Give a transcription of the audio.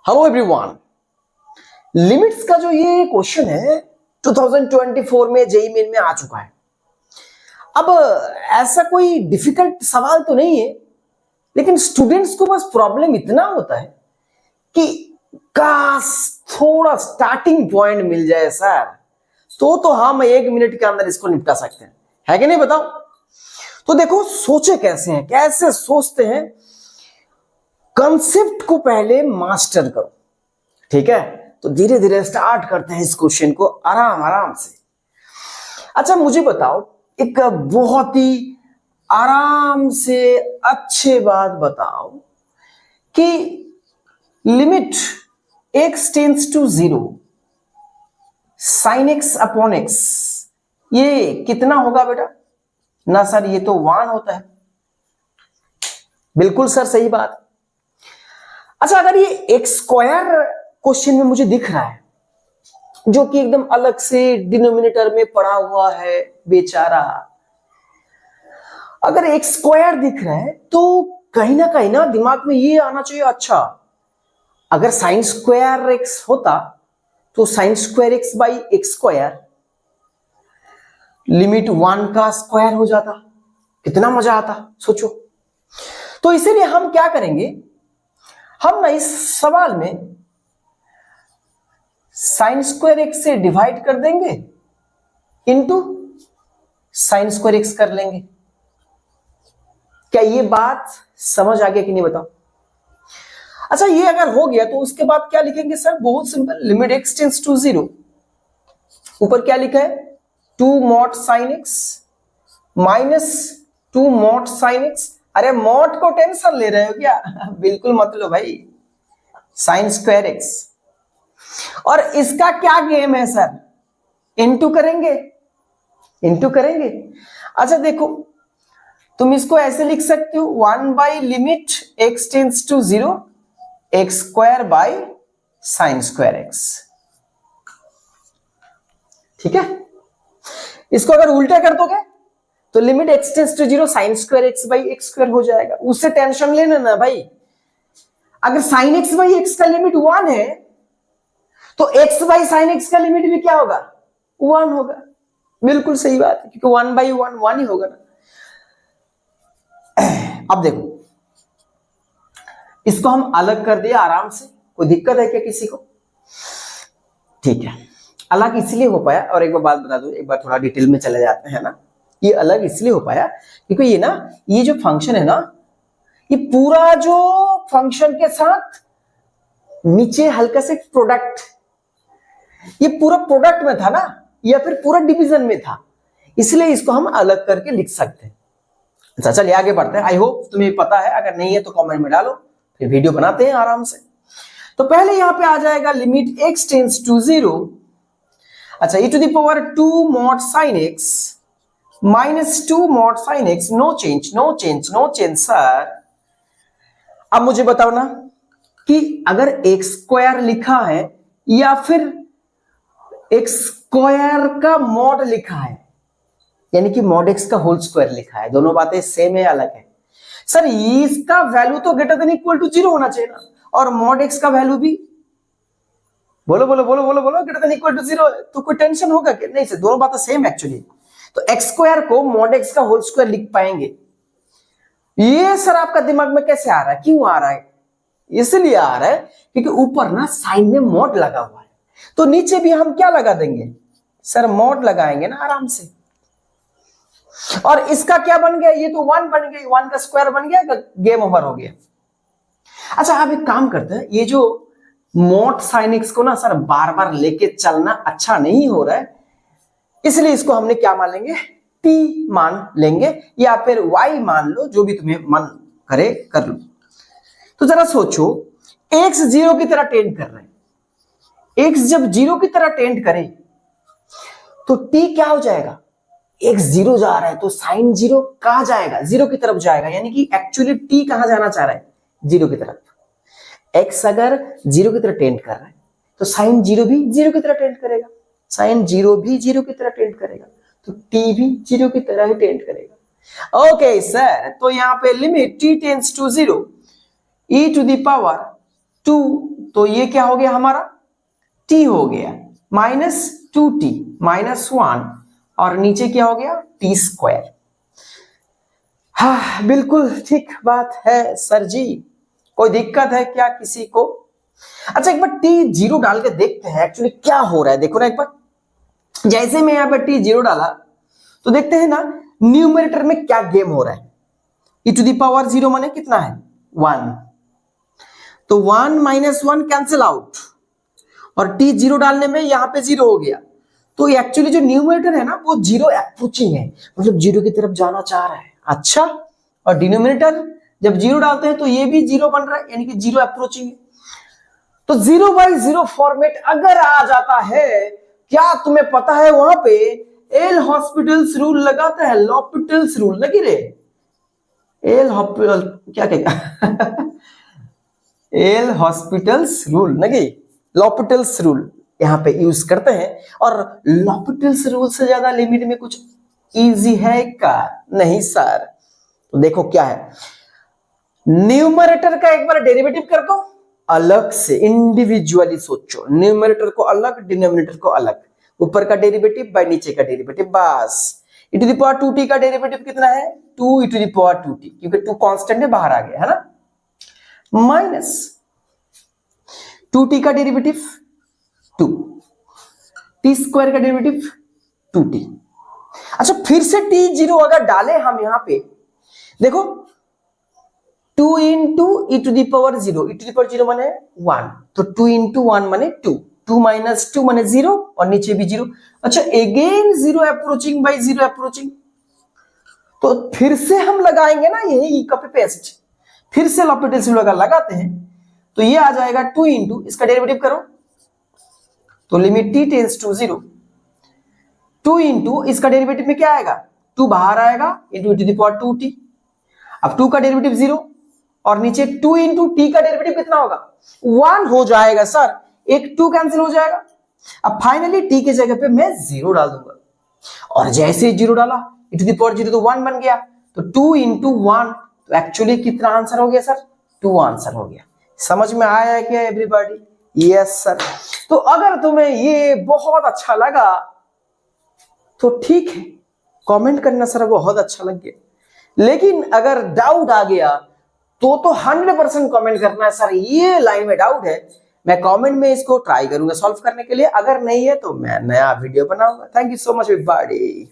Hello everyone, limits का जो ये क्वेश्चन है 2024 में जेईई मेन में आ चुका है। अब ऐसा कोई डिफिकल्ट सवाल तो नहीं है, लेकिन स्टूडेंट्स को बस प्रॉब्लम इतना होता है कि काश थोड़ा स्टार्टिंग पॉइंट मिल जाए सर, तो हम 1 मिनट के अंदर इसको निपटा सकते हैं, है कि नहीं बताओ। तो देखो सोचे कैसे हैं, कैसे सोचते हैं। कंसेप्ट को पहले मास्टर करो, ठीक है। तो धीरे धीरे स्टार्ट करते हैं इस क्वेश्चन को आराम आराम से। अच्छा मुझे बताओ, एक बहुत ही आराम से अच्छे बात बताओ कि limit x tends to 0 sin x upon x ये कितना होगा बेटा? ना सर ये तो 1 होता है। बिल्कुल सर सही बात। अच्छा अगर ये x स्क्वायर क्वेश्चन में मुझे दिख रहा है, जो कि एकदम अलग से डिनोमिनेटर में पड़ा हुआ है बेचारा, अगर x स्क्वायर दिख रहा है तो कहीं ना दिमाग में ये आना चाहिए, अच्छा अगर साइन स्क्वायर x होता तो sine square x by x square limit 1 का स्क्वायर हो जाता, कितना मजा आता सोचो। तो इसीलिए हम क्या करेंगे, हम ना इस सवाल में साइन स्क्वायर एक्स से डिवाइड कर देंगे इनटू साइन स्क्वायर एक्स कर लेंगे। क्या ये बात समझ आ गया कि नहीं बताओ। अच्छा ये अगर हो गया तो उसके बाद क्या लिखेंगे सर? बहुत simple, limit x tends to 0, ऊपर क्या लिखा है 2 mod sine x minus 2 mod sine x. अरे मॉड को टेंशन ले रहे हो क्या? बिल्कुल मत लो भाई, साइन स्क्वायर एक्स। और इसका क्या गेम है सर? इनटू करेंगे, इनटू करेंगे। अच्छा देखो तुम इसको ऐसे लिख सकते हो 1 by limit x tends to 0 x square by sine square x, ठीक है। इसको अगर उल्टा कर दोगे तो limit x tends to 0 sine square x by x square हो जाएगा। उससे टेंशन लेना ना भाई, अगर साइन एक्स बाई एक्स का लिमिट 1 है तो x बाई साइन एक्स का लिमिट भी क्या होगा? 1 होगा। बिल्कुल सही बात है, क्योंकि 1 बाई 1 1 ही होगा ना। अब देखो इसको हम अलग कर दिया आराम से, कोई दिक्कत है क्या किसी को? ठीक है, अलग इसलिए हो पाया, और एक बार बात बता दूं, एक बार थोड़ा डिटेल में चले जाते हैं ना। ये अलग इसलिए हो पाया क्योंकि ये ना, ये जो फंक्शन है ना, ये पूरा जो फंक्शन के साथ नीचे हल्का से प्रोडक्ट, ये पूरा प्रोडक्ट में था ना, या फिर पूरा डिवीजन में था, इसलिए इसको हम अलग करके लिख सकते हैं। अच्छा चलिए आगे बढ़ते हैं। आई होप तुम्हें पता है, अगर नहीं है तो कमेंट में डालो, फिर वीडियो बनाते हैं आराम से। तो पहले यहां पे आ जाएगा लिमिट x टेंड्स टू 0, अच्छा e to the power 2 mod sine x minus 2 mod sine x, no change no change no change sir. अब मुझे बताओ ना कि अगर x स्क्वायर लिखा है या फिर एक्स स्क्वायर का मॉड लिखा है, यानी कि मॉड एक्स का होल स्क्वायर लिखा है, दोनों बातें सेम है अलग है सर। इसका वैल्यू तो ग्रेटर देन इक्वल टू 0 होना चाहिए ना, और मॉड एक्स का वैल्यू भी बोलो बोलो बोलो बोलो बोलो ग्रेटर देन इक्वल टू 0 है, तो कोई टेंशन होगा क्या? नहीं सर, दोनों बातें सेम एक्चुअली। तो एक्स स्क्वायर को मॉड एक्स का होल स्क्वायर लिख पाएंगे। ये सर आपका दिमाग में कैसे आ रहा है, क्यों आ रहा है? इसलिए आ रहा है क्योंकि ऊपर ना साइन में मॉड लगा हुआ है, तो नीचे भी हम क्या लगा देंगे सर? मॉड लगाएंगे ना आराम से। और इसका क्या बन गया? ये तो 1 बन गया, 1 का स्क्वायर बन गया, गेम ओवर हो गया। अच्छा आप एक काम करते हैं, ये जो मॉड साइन एक्स को ना सर बार बार लेके चलना अच्छा नहीं हो रहा है, इसलिए इसको हमने क्या मान लेंगे? t मान लेंगे, या फिर y मान लो, जो भी तुम्हें मन करे कर लो। तो जरा सोचो, x 0 की तरह टेंड कर रहे हैं, x जब 0 की तरह टेंड करे तो t क्या हो जाएगा? x 0 जा रहा है तो साइन 0 कहां जाएगा? 0 की तरफ जाएगा, यानी कि एक्चुअली t कहां जाना चाह रहा है? 0 की तरफ। x अगर 0 की तरह टेंड कर रहा है तो साइन 0 भी 0 की तरह टेंड करेगा, साइन 0 भी 0 की तरह टेंड करेगा, तो t भी 0 की तरह ही टेंड करेगा। ओके सर, तो यहां पे limit t tends to 0 e to the power 2 तो ये क्या हो गया हमारा t हो गया, -2t -1 और नीचे क्या हो गया t²। हाँ बिल्कुल ठीक बात है सर जी, कोई दिक्कत है क्या किसी को? अच्छा एक बार t0 डाल के देखते हैं एक्चुअली क्या हो रहा है। देखो ना एक बार, जैसे मैं यहाँ पर t0 डाला तो देखते हैं ना न्यूमरेटर में क्या गेम हो रहा है। e⁻0 माने कितना है 1, तो 1 - 1 कैंसिल आउट और t0 डालने में यहां पे 0 हो गया। तो एक्चुअली जो न्यूमरेटर है ना वो 0 अप्रोचिंग है, मतलब 0 की तरफ जाना चाह रहा है। अच्छा, और डिनोमिनेटर जब 0 डालते हैं तो ये भी 0 बन रहा है, यानी कि 0 अप्रोचिंग है। तो 0/0 फॉर्मेट अगर आ जाता है, क्या तुम्हें पता है वहां पे एल हॉस्पिटल्स रूल लगाता है, लॉपिटल्स रूल लगी रे, एल हॉस्पिटल क्या कहेगा एल हॉस्पिटल्स रूल लगी, लॉपिटल्स रूल यहां पे यूज करते हैं। और लॉपिटल्स रूल से ज्यादा लिमिट में कुछ इजी है क्या? नहीं सर। तो देखो क्या है, न्यूमरेटर का एक बार डेरिवेटिव कर दो, अलग से इंडिविजुअली सोचो, न्यूमरेटर को अलग डिनोमिनेटर को अलग, ऊपर का डेरिवेटिव बाय नीचे का डेरिवेटिव, बस। e⁻2t का डेरिवेटिव कितना है 2e⁻2t, क्योंकि 2 कांस्टेंट है बाहर आ गया है ना, माइनस 2t का डेरिवेटिव 2, t² का डेरिवेटिव 2t। अच्छा फिर से t0 अगर डाले हम यहां पे, देखो 2 × e⁻0 माने 1, तो 2 × 1 माने 2, 2 - 2 माने 0 और नीचे भी 0। अच्छा अगेन 0 अप्रोचिंग बाय 0 अप्रोचिंग, तो फिर से हम लगाएंगे ना यही कॉपी पेस्ट, फिर से लॉपिटल्स रूल लगाते हैं तो ये आ जाएगा 2 × इसका डेरिवेटिव करो तो लिमिट t टेंड्स टू 0, 2 × इसका डेरिवेटिव में क्या आएगा 2 बाहर आएगा into e⁻2t, अब 2 का डेरिवेटिव 0 और नीचे 2 × t का डेरिवेटिव कितना होगा 1 हो जाएगा सर, एक 2 कैंसिल हो जाएगा। अब फाइनली t की जगह पे मैं 0 डाल दूंगा और जैसे ही 0 डाला e⁻0 तो 1 बन गया, तो 2 × 1 तो एक्चुअली कितना आंसर हो गया सर 2 आंसर हो गया। समझ में आया है क्या एवरीबॉडी? Yes sir. तो अगर तुम्हें ये बहुत अच्छा लगा तो ठीक है, कमेंट करना सर बहुत अच्छा लग गया, लेकिन अगर डाउट आ गया तो 100% कमेंट करना है सर ये लाइन में डाउट है, मैं कमेंट में इसको ट्राई करूंगा सॉल्व करने के लिए, अगर नहीं है तो मैं नया वीडियो बनाऊंगा। Thank you so much everybody.